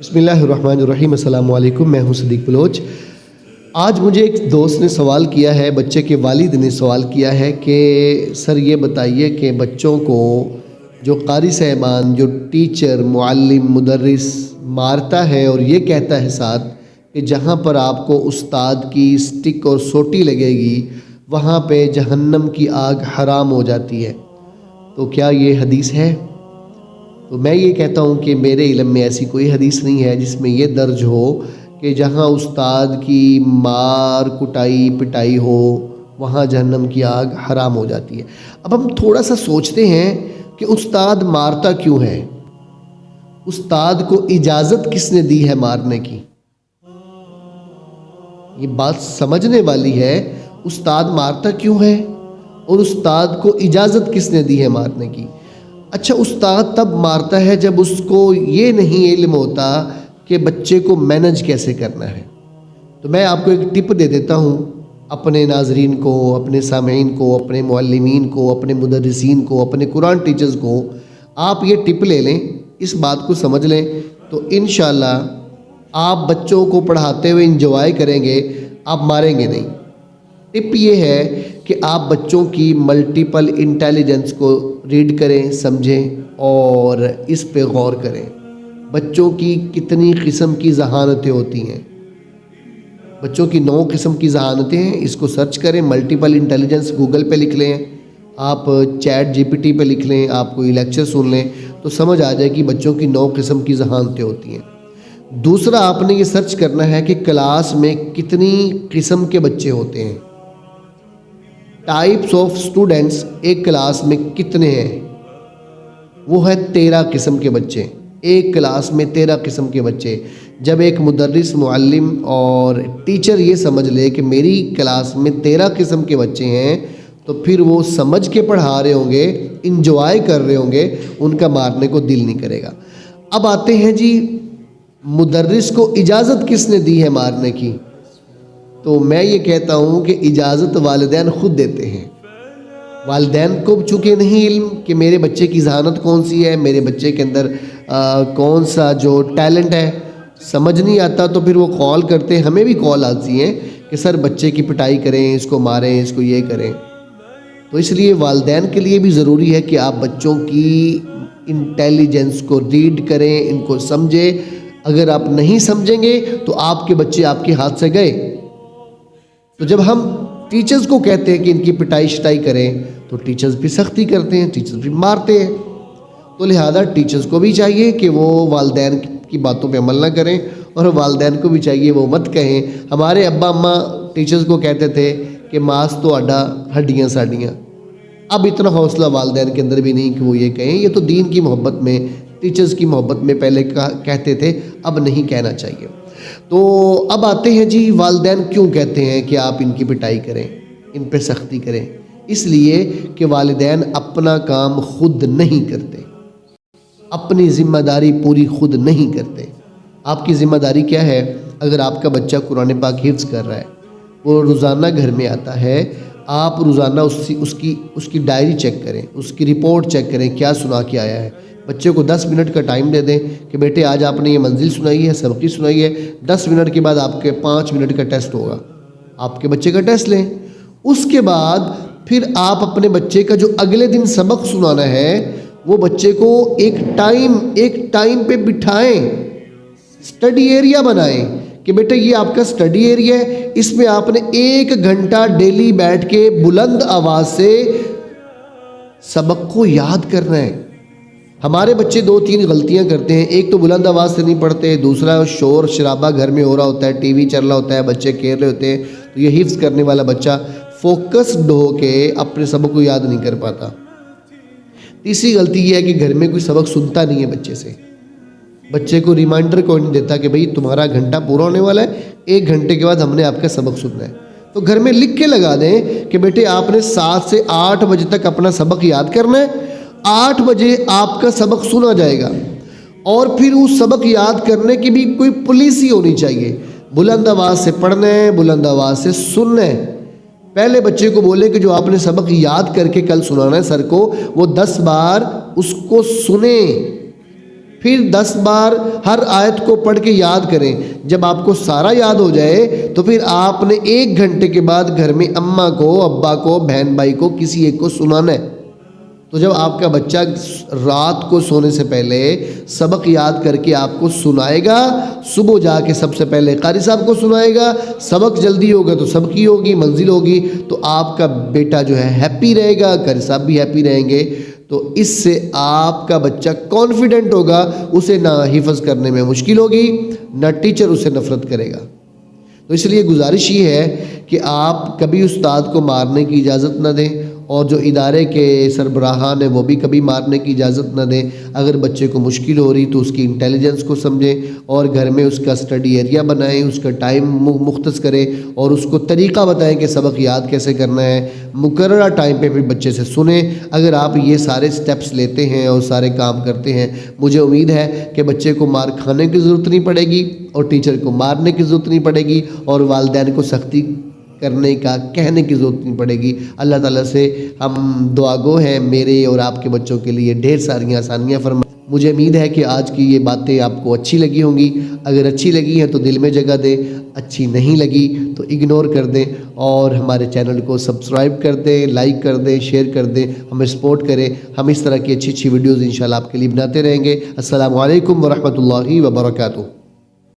بسم اللہ الرحمن الرحیم۔ السلام علیکم، میں ہوں صدیق بلوچ۔ آج مجھے ایک دوست نے سوال کیا ہے، بچے کے والد نے سوال کیا ہے کہ سر یہ بتائیے کہ بچوں کو جو قاری صاحبان، جو ٹیچر، معلم، مدرس مارتا ہے اور یہ کہتا ہے ساتھ کہ جہاں پر آپ کو استاد کی سٹک اور سوٹی لگے گی وہاں پہ جہنم کی آگ حرام ہو جاتی ہے، تو کیا یہ حدیث ہے؟ تو میں یہ کہتا ہوں کہ میرے علم میں ایسی کوئی حدیث نہیں ہے جس میں یہ درج ہو کہ جہاں استاد کی مار کٹائی پٹائی ہو وہاں جہنم کی آگ حرام ہو جاتی ہے۔ اب ہم تھوڑا سا سوچتے ہیں کہ استاد مارتا کیوں ہے؟ استاد کو اجازت کس نے دی ہے مارنے کی؟ یہ بات سمجھنے والی ہے۔ استاد مارتا کیوں ہے اور استاد کو اجازت کس نے دی ہے مارنے کی؟ اچھا، استاد تب مارتا ہے جب اس کو یہ نہیں علم ہوتا کہ بچے کو مینج کیسے کرنا ہے۔ تو میں آپ کو ایک ٹپ دے دیتا ہوں، اپنے ناظرین کو، اپنے سامعین کو، اپنے معلمین کو، اپنے مدرسین کو، اپنے قرآن ٹیچرز کو آپ یہ ٹپ لے لیں، اس بات کو سمجھ لیں تو انشاءاللہ آپ بچوں کو پڑھاتے ہوئے انجوائے کریں گے، آپ ماریں گے نہیں۔ ٹپ یہ ہے کہ آپ بچوں کی ملٹیپل انٹیلیجنس کو ریڈ کریں، سمجھیں اور اس پہ غور کریں۔ بچوں کی کتنی قسم کی ذہانتیں ہوتی ہیں؟ بچوں کی 9 قسم کی ذہانتیں ہیں، اس کو سرچ کریں، ملٹیپل انٹیلیجنس گوگل پہ لکھ لیں، آپ چیٹ جی پی ٹی پہ لکھ لیں، آپ کوئی لیکچر سن لیں تو سمجھ آ جائے کہ بچوں کی 9 قسم کی ذہانتیں ہوتی ہیں۔ دوسرا، آپ نے یہ سرچ کرنا ہے کہ کلاس میں کتنی قسم کے بچے ہوتے ہیں، ٹائپس آف اسٹوڈنٹس ایک کلاس میں کتنے ہیں؟ وہ ہے 13 قسم کے بچے، ایک کلاس میں 13 قسم کے بچے۔ جب ایک مدرس، معلم اور ٹیچر یہ سمجھ لے کہ میری کلاس میں 13 قسم کے بچے ہیں تو پھر وہ سمجھ کے پڑھا رہے ہوں گے، انجوائے کر رہے ہوں گے، ان کا مارنے کو دل نہیں کرے گا۔ اب آتے ہیں جی، مدرس کو اجازت کس نے دی ہے مارنے کی؟ تو میں یہ کہتا ہوں کہ اجازت والدین خود دیتے ہیں۔ والدین کو چونکہ نہیں علم کہ میرے بچے کی ذہانت کون سی ہے، میرے بچے کے اندر کون سا جو ٹیلنٹ ہے سمجھ نہیں آتا، تو پھر وہ کال کرتے ہیں، ہمیں بھی کال آتی ہیں کہ سر بچے کی پٹائی کریں، اس کو ماریں، اس کو یہ کریں۔ تو اس لیے والدین کے لیے بھی ضروری ہے کہ آپ بچوں کی انٹیلیجنس کو ریڈ کریں، ان کو سمجھیں۔ اگر آپ نہیں سمجھیں گے تو آپ کے بچے آپ کے ہاتھ سے گئے۔ تو جب ہم ٹیچرز کو کہتے ہیں کہ ان کی پٹائی شٹائی کریں تو ٹیچرز بھی سختی کرتے ہیں، ٹیچرز بھی مارتے ہیں۔ تو لہذا ٹیچرز کو بھی چاہیے کہ وہ والدین کی باتوں پہ عمل نہ کریں، اور والدین کو بھی چاہیے وہ مت کہیں۔ ہمارے ابا اماں ٹیچرز کو کہتے تھے کہ ماس تو اڈا ہڈیاں ساڈیاں۔ اب اتنا حوصلہ والدین کے اندر بھی نہیں کہ وہ یہ کہیں۔ یہ تو دین کی محبت میں، ٹیچرز کی محبت میں پہلے کہتے تھے، اب نہیں کہنا چاہیے۔ تو اب آتے ہیں جی، والدین کیوں کہتے ہیں کہ آپ ان کی پٹائی کریں، ان پہ سختی کریں؟ اس لیے کہ والدین اپنا کام خود نہیں کرتے، اپنی ذمہ داری پوری خود نہیں کرتے۔ آپ کی ذمہ داری کیا ہے؟ اگر آپ کا بچہ قرآن پاک حفظ کر رہا ہے، وہ روزانہ گھر میں آتا ہے، آپ روزانہ اس کی ڈائری چیک کریں، اس کی رپورٹ چیک کریں، کیا سنا کے آیا ہے۔ بچے کو 10 منٹ کا ٹائم دے دیں کہ بیٹے آج آپ نے یہ منزل سنائی ہے، سبقی سنائی ہے، 10 منٹ کے بعد آپ کے 5 منٹ کا ٹیسٹ ہوگا، آپ کے بچے کا ٹیسٹ لیں۔ اس کے بعد پھر آپ اپنے بچے کا جو اگلے دن سبق سنانا ہے وہ بچے کو ایک ٹائم پہ بٹھائیں، سٹڈی ایریا بنائیں کہ بیٹے یہ آپ کا سٹڈی ایریا ہے، اس میں آپ نے 1 گھنٹہ ڈیلی بیٹھ کے بلند آواز سے سبق کو یاد کرنا ہے۔ ہمارے بچے 2-3 غلطیاں کرتے ہیں، ایک تو بلند آواز سے نہیں پڑھتے، دوسرا شور شرابہ گھر میں ہو رہا ہوتا ہے، ٹی وی چل رہا ہوتا ہے، بچے کھیل رہے ہوتے ہیں، تو یہ حفظ کرنے والا بچہ فوکسڈ ہو کے اپنے سبق کو یاد نہیں کر پاتا۔ تیسری غلطی یہ ہے کہ گھر میں کوئی سبق سنتا نہیں ہے بچے سے، بچے کو ریمائنڈر کوئی نہیں دیتا کہ بھئی تمہارا گھنٹہ پورا ہونے والا ہے، 1 گھنٹے کے بعد ہم نے آپ کا سبق سننا ہے۔ تو گھر میں لکھ کے لگا دیں کہ بیٹے آپ نے 7 سے 8 بجے تک اپنا سبق یاد کرنا ہے، 8 بجے آپ کا سبق سنا جائے گا۔ اور پھر اس سبق یاد کرنے کی بھی کوئی پالیسی ہونی چاہیے، بلند آواز سے پڑھنا ہے، بلند آواز سے سننا ہے۔ پہلے بچے کو بولے کہ جو آپ نے سبق یاد کر کے کل سنانا ہے سر کو، وہ 10 بار اس کو سنیں، پھر 10 بار ہر آیت کو پڑھ کے یاد کریں. جب آپ کو سارا یاد ہو جائے تو پھر آپ نے 1 گھنٹے کے بعد گھر میں اماں کو، ابا کو، بہن بھائی کو، کسی ایک کو سنانا ہے. تو جب آپ کا بچہ رات کو سونے سے پہلے سبق یاد کر کے آپ کو سنائے گا، صبح جا کے سب سے پہلے قاری صاحب کو سنائے گا، سبق جلدی ہوگا تو سب کی ہوگی، منزل ہوگی، تو آپ کا بیٹا جو ہے ہیپی رہے گا، قاری صاحب بھی ہیپی رہیں گے. تو اس سے آپ کا بچہ کانفیڈنٹ ہوگا، اسے نہ حفظ کرنے میں مشکل ہوگی، نہ ٹیچر اسے نفرت کرے گا. تو اس لیے گزارش یہ ہے کہ آپ کبھی استاد کو مارنے کی اجازت نہ دیں، اور جو ادارے کے سربراہان ہیں وہ بھی کبھی مارنے کی اجازت نہ دیں. اگر بچے کو مشکل ہو رہی تو اس کی انٹیلیجنس کو سمجھیں اور گھر میں اس کا اسٹڈی ایریا بنائیں، اس کا ٹائم مختص کریں اور اس کو طریقہ بتائیں کہ سبق یاد کیسے کرنا ہے. مقررہ ٹائم پہ بھی بچے سے سنیں. اگر آپ یہ سارے سٹیپس لیتے ہیں اور سارے کام کرتے ہیں، مجھے امید ہے کہ بچے کو مار کھانے کی ضرورت نہیں پڑے گی اور ٹیچر کو مارنے کی ضرورت نہیں پڑے گی اور والدین کو سختی کرنے کا کہنے کی ضرورت نہیں پڑے گی. اللہ تعالیٰ سے ہم دعا گو ہیں میرے اور آپ کے بچوں کے لیے ڈھیر ساری آسانیاں فرمائیں. مجھے امید ہے کہ آج کی یہ باتیں آپ کو اچھی لگی ہوں گی. اگر اچھی لگی ہیں تو دل میں جگہ دیں، اچھی نہیں لگی تو اگنور کر دیں اور ہمارے چینل کو سبسکرائب کر دیں، لائک کر دیں، شیئر کر دیں، ہمیں سپورٹ کریں. ہم اس طرح کی اچھی ویڈیوز انشاءاللہ آپ کے لیے بناتے رہیں گے. السلام علیکم ورحمۃ اللہ وبرکاتہ.